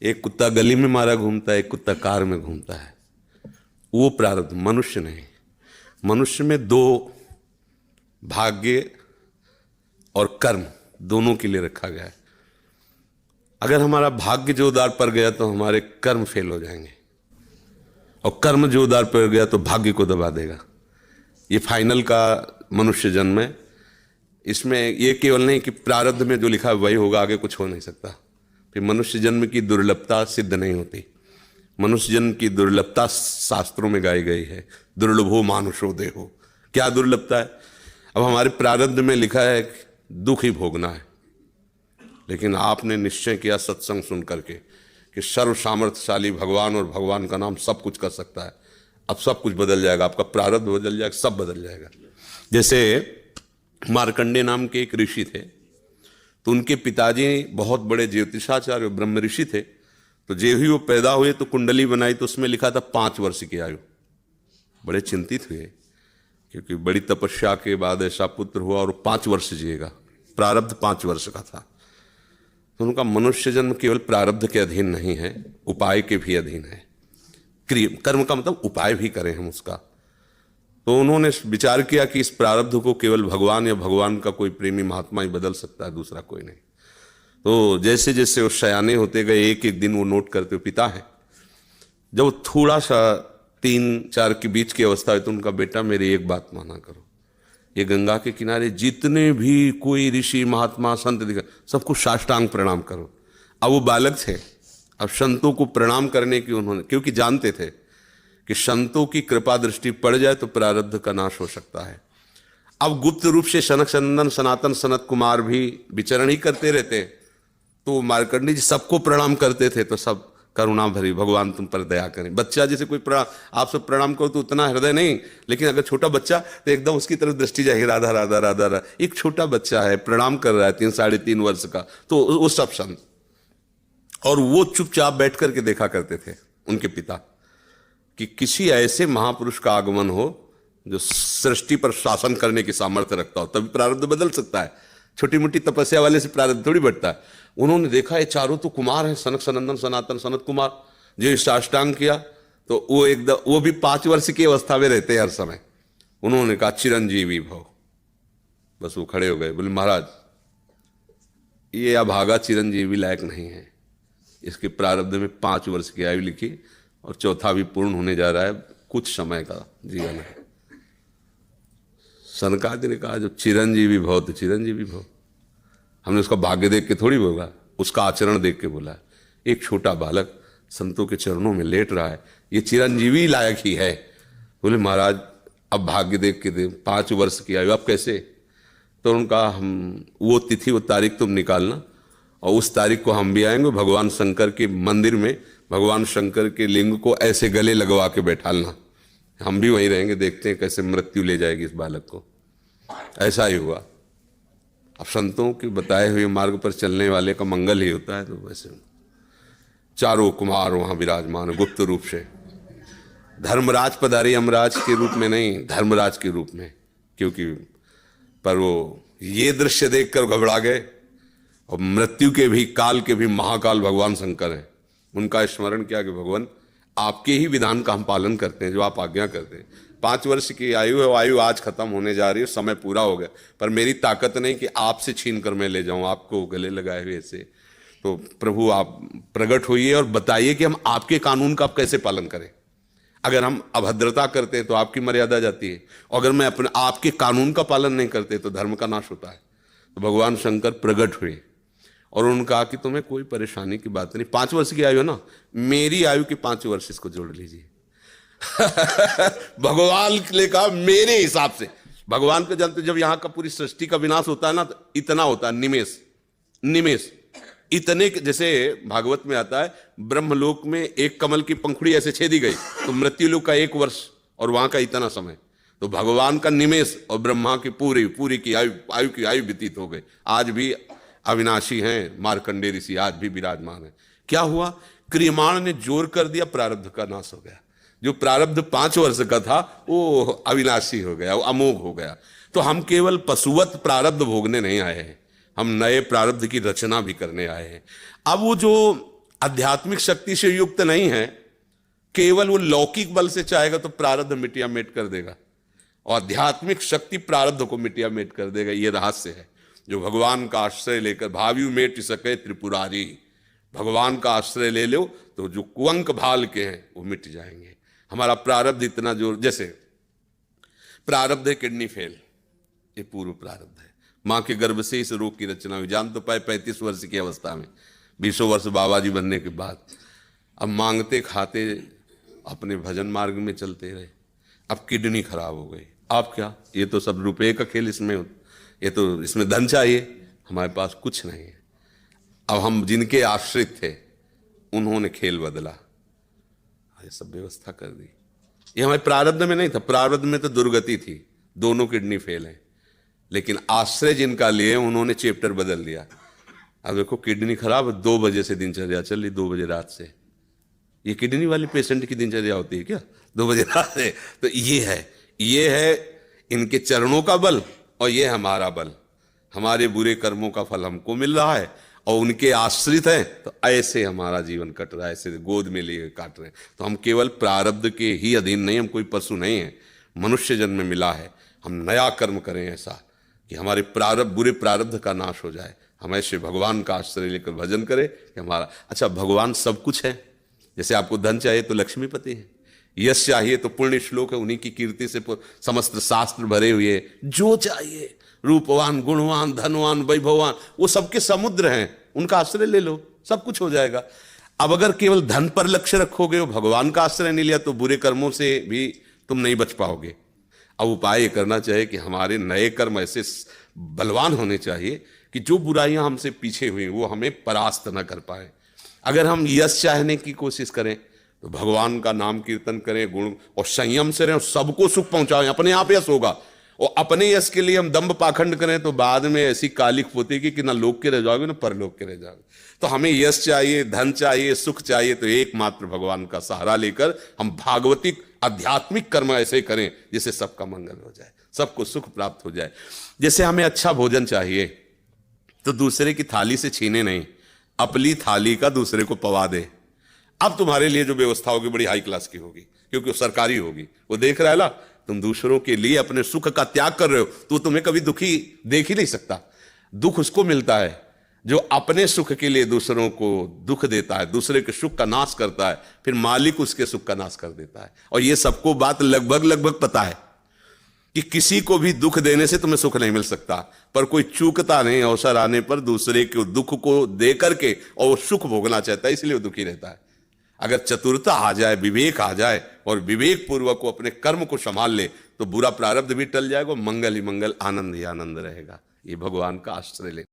एक कुत्ता गली में मारा घूमता है, एक कुत्ता कार में घूमता है। वो प्रारब्ध, मनुष्य नहीं। मनुष्य में दो, भाग्य और कर्म, दोनों के लिए रखा गया है। अगर हमारा भाग्य जो उदार पर गया तो हमारे कर्म फेल हो जाएंगे, और कर्म जो उदार पर गया तो भाग्य को दबा देगा। ये फाइनल का मनुष्य जन्म है। इसमें ये केवल नहीं कि प्रारब्ध में जो लिखा है वही होगा, आगे कुछ हो नहीं सकता। फिर मनुष्य जन्म की दुर्लभता सिद्ध नहीं होती। मनुष्य जन्म की दुर्लभता शास्त्रों में गाई गई है, दुर्लभो मानुषो देहो। क्या दुर्लभता है? अब हमारे प्रारब्ध में लिखा है कि दुख ही भोगना है, लेकिन आपने निश्चय किया सत्संग सुन करके कि सर्व सामर्थ्यशाली भगवान और भगवान का नाम सब कुछ कर सकता है। अब सब कुछ बदल जाएगा, आपका प्रारब्ध बदल जाएगा, सब बदल जाएगा। जैसे मार्कंडेय नाम के एक ऋषि थे, तो उनके पिताजी बहुत बड़े ज्योतिषाचार्य ब्रह्म ऋषि थे। तो जो ही वो पैदा हुए तो कुंडली बनाई, तो उसमें लिखा था 5 वर्ष की आयु। बड़े चिंतित हुए, क्योंकि बड़ी तपस्या के बाद ऐसा पुत्र हुआ और 5 वर्ष जिएगा। प्रारब्ध 5 वर्ष का था। तो उनका मनुष्य जन्म केवल प्रारब्ध के अधीन नहीं है, उपाय के भी अधीन है। कर्म का मतलब उपाय भी करें हम उसका। तो उन्होंने विचार किया कि इस प्रारब्ध को केवल भगवान या भगवान का कोई प्रेमी महात्मा ही बदल सकता है, दूसरा कोई नहीं। तो जैसे जैसे वो सयाने होते गए, एक एक दिन वो नोट करते, पिता है जब थोड़ा सा 3-4 के बीच की अवस्था है, तो उनका बेटा मेरी एक बात माना करो, ये गंगा के किनारे जितने भी कोई ऋषि महात्मा संत दिखा, सबको साष्टांग प्रणाम करो। अब वो बालक थे, अब संतों को प्रणाम करने की उन्होंने, क्योंकि जानते थे कि संतों की कृपा दृष्टि पड़ जाए तो प्रारब्ध का नाश हो सकता है। अब गुप्त रूप से सनक सनंदन सनातन सनत कुमार भी विचरण ही करते रहते, तो मार्कंडेय जी सबको प्रणाम करते थे। तो सब करुणा भरी, भगवान तुम पर दया करें। बच्चा जैसे कोई आप सब प्रणाम करो तो उतना हृदय नहीं, लेकिन अगर छोटा बच्चा तो एकदम उसकी तरफ दृष्टि जाएगी, राधा राधा राधा राधा। एक छोटा बच्चा है, प्रणाम कर रहा है 3-3.5 वर्ष का, तो वो सब संत। और वो चुपचाप बैठ करके देखा करते थे उनके पिता कि किसी ऐसे महापुरुष का आगमन हो जो सृष्टि पर शासन करने की सामर्थ्य रखता हो, तभी प्रारब्ध बदल सकता है। छोटी मोटी तपस्या वाले से प्रारब्ध थोड़ी बढ़ता है। उन्होंने देखा ये चारों तो कुमार हैं, सनक सनंदन सनातन सनत कुमार, जो साष्टांग किया तो वो एकदम, वो भी 5 वर्ष की अवस्था में रहते हैं हर समय। उन्होंने कहा चिरंजीवी भव। बस वो खड़े हो गए, बोले महाराज ये अभागा चिरंजीवी लायक नहीं है, इसके प्रारब्ध में 5 वर्ष की आयु लिखी और चौथा भी पूर्ण होने जा रहा है, कुछ समय का जीवन है। सनकादि ने कहा जो चिरंजीवी भव तो चिरंजीवी भव। हमने उसका भाग्य देख के थोड़ी बोला, उसका आचरण देख के बोला। एक छोटा बालक संतों के चरणों में लेट रहा है, ये चिरंजीवी लायक ही है। बोले महाराज अब भाग्य देख के दे, 5 वर्ष की आयु, अब कैसे? तो उनका हम वो तिथि वो तारीख तुम निकालना, और उस तारीख को हम भी आएंगे, भगवान शंकर के मंदिर में भगवान शंकर के लिंग को ऐसे गले लगवा के बैठालना, हम भी वहीं रहेंगे, देखते हैं कैसे मृत्यु ले जाएगी इस बालक को। ऐसा ही हुआ। अब संतों के बताए हुए मार्ग पर चलने वाले का मंगल ही होता है। तो वैसे चारों कुमार वहां विराजमान गुप्त रूप से, धर्मराज पधारे, यमराज के रूप में नहीं, धर्मराज के रूप में। क्योंकि पर वो ये दृश्य देखकर घबरा गए, और मृत्यु के भी, काल के भी महाकाल भगवान शंकर हैं। उनका स्मरण किया कि भगवान आपके ही विधान का हम पालन करते हैं, जो आप आज्ञा करते हैं। 5 वर्ष की आयु है, वो आयु आज खत्म होने जा रही है, समय पूरा हो गया, पर मेरी ताकत नहीं कि आपसे छीन कर मैं ले जाऊं आपको गले लगाए हुए से। तो प्रभु आप प्रकट होइए और बताइए कि हम आपके कानून का आप कैसे पालन करें। अगर हम अभद्रता करते हैं तो आपकी मर्यादा जाती है, और अगर मैं अपने आपके कानून का पालन नहीं करते तो धर्म का नाश होता है। तो भगवान शंकर प्रकट हुए और उन्होंने कहा कि तुम्हें कोई परेशानी की बात नहीं, 5 वर्ष की आयु है ना, मेरी आयु के 5 वर्ष इसको जोड़ लीजिए। भगवान ने कहा मेरे हिसाब से। भगवान को जानते, जब यहां का पूरी सृष्टि का विनाश होता है ना, तो इतना होता है, निमेष निमेष इतने, जैसे भागवत में आता है ब्रह्मलोक में एक कमल की पंखुड़ी ऐसे छेदी गई तो मृत्यु लोक का 1 वर्ष, और वहां का इतना समय। तो भगवान का निमेष और ब्रह्मा की पूरी की आयु व्यतीत हो गई। आज भी अविनाशी हैं मार्कंडेय ऋषि, आज भी विराजमान है। क्या हुआ? क्रियमाण ने जोर कर दिया, प्रारब्ध का नाश हो गया। जो प्रारब्ध 5 वर्ष का था वो अविनाशी हो गया, वो अमोघ हो गया। तो हम केवल पशुवत प्रारब्ध भोगने नहीं आए हैं, हम नए प्रारब्ध की रचना भी करने आए हैं। अब वो जो आध्यात्मिक शक्ति से युक्त नहीं है, केवल वो लौकिक बल से चाहेगा तो प्रारब्ध मिटिया मेट कर देगा, और आध्यात्मिक शक्ति प्रारब्ध को मिटिया मेट कर देगा। ये रहस्य है। जो भगवान का आश्रय लेकर भावी मेट सके त्रिपुरारी, भगवान का आश्रय ले लो तो जो कुअंक भाल के हैं वो मिट जाएंगे। हमारा प्रारब्ध इतना जोर, जैसे प्रारब्ध है किडनी फेल, ये पूर्व प्रारब्ध है। मां के गर्भ से इस रोग की रचना हुई, जान तो पाए 35 वर्ष की अवस्था में, 20 वर्ष बाबा जी बनने के बाद। अब मांगते खाते अपने भजन मार्ग में चलते रहे, अब किडनी खराब हो गई। अब क्या, ये तो सब रुपए का खेल इसमें, ये तो इसमें धन चाहिए, हमारे पास कुछ नहीं है। अब हम जिनके आश्रित थे उन्होंने खेल बदला, ये सब व्यवस्था कर दी। ये हमारे प्रारब्ध में नहीं था, प्रारब्ध में तो दुर्गति थी, दोनों किडनी फेल हैं, लेकिन आश्रय जिनका लिए उन्होंने चैप्टर बदल दिया। अब देखो किडनी खराब, 2 बजे से दिनचर्या चल रही, 2 बजे रात से। ये किडनी वाले पेशेंट की दिनचर्या होती है क्या 2 बजे रात से? तो ये है इनके चरणों का बल, और ये हमारा बल। हमारे बुरे कर्मों का फल हमको मिल रहा है, और उनके आश्रित हैं, तो ऐसे हमारा जीवन कट रहा है, ऐसे गोद में लिए काट रहे हैं। तो हम केवल प्रारब्ध के ही अधीन नहीं, हम कोई पशु नहीं है, मनुष्य जन्म में मिला है। हम नया कर्म करें ऐसा कि हमारे प्रारब्ध, बुरे प्रारब्ध का नाश हो जाए। हम ऐसे भगवान का आश्रय लेकर भजन करें कि हमारा, अच्छा भगवान सब कुछ है। जैसे आपको धन चाहिए तो लक्ष्मीपति है, यश चाहिए तो पुण्य श्लोक है, उन्हीं की कीर्ति से समस्त शास्त्र भरे हुए। जो चाहिए, रूपवान, गुणवान, धनवान, वैभववान, वो सबके समुद्र हैं, उनका आश्रय ले लो, सब कुछ हो जाएगा। अब अगर केवल धन पर लक्ष्य रखोगे और भगवान का आश्रय नहीं लिया तो बुरे कर्मों से भी तुम नहीं बच पाओगे। अब उपाय ये करना चाहिए कि हमारे नए कर्म ऐसे बलवान होने चाहिए कि जो बुराइयां हमसे पीछे हुई वो हमें परास्त न कर पाए। अगर हम यश चाहने की कोशिश करें तो भगवान का नाम कीर्तन करें, गुण और संयम से रहें, सबको सुख पहुंचाएं, अपने आप यश होगा। और अपने यश के लिए हम दंभ पाखंड करें तो बाद में ऐसी कालिक पोतेगी कि ना लोक के रह जाओगे ना परलोक के रह जाओगे। तो हमें यश चाहिए, धन चाहिए, सुख चाहिए, तो एकमात्र भगवान का सहारा लेकर हम भागवतिक आध्यात्मिक कर्म ऐसे करें जिससे सबका मंगल हो जाए, सबको सुख प्राप्त हो जाए। जैसे हमें अच्छा भोजन चाहिए तो दूसरे की थाली से छीने नहीं, अपनी थाली का दूसरे को पवा दे। अब तुम्हारे लिए जो व्यवस्था होगी बड़ी हाई क्लास की होगी, क्योंकि वो सरकारी होगी। वो देख रहा है ना, तुम दूसरों के लिए अपने सुख का त्याग कर रहे हो, तो तुम्हें कभी दुखी देख ही नहीं सकता। दुख उसको मिलता है जो अपने सुख के लिए दूसरों को दुख देता है, दूसरे के सुख का नाश करता है, फिर मालिक उसके सुख का नाश कर देता है। और ये सबको बात लगभग पता है कि किसी को भी दुख देने से तुम्हें सुख नहीं मिल सकता, पर कोई चूकता नहीं अवसर आने पर दूसरे के दुख को दे करके और सुख भोगना चाहता है, इसलिए वो दुखी रहता है। अगर चतुरता आ जाए, विवेक आ जाए और विवेक पूर्वक को अपने कर्म को संभाल ले तो बुरा प्रारब्ध भी टल जाएगा, मंगल ही मंगल, आनंद ही आनंद रहेगा। ये भगवान का आश्रय ले।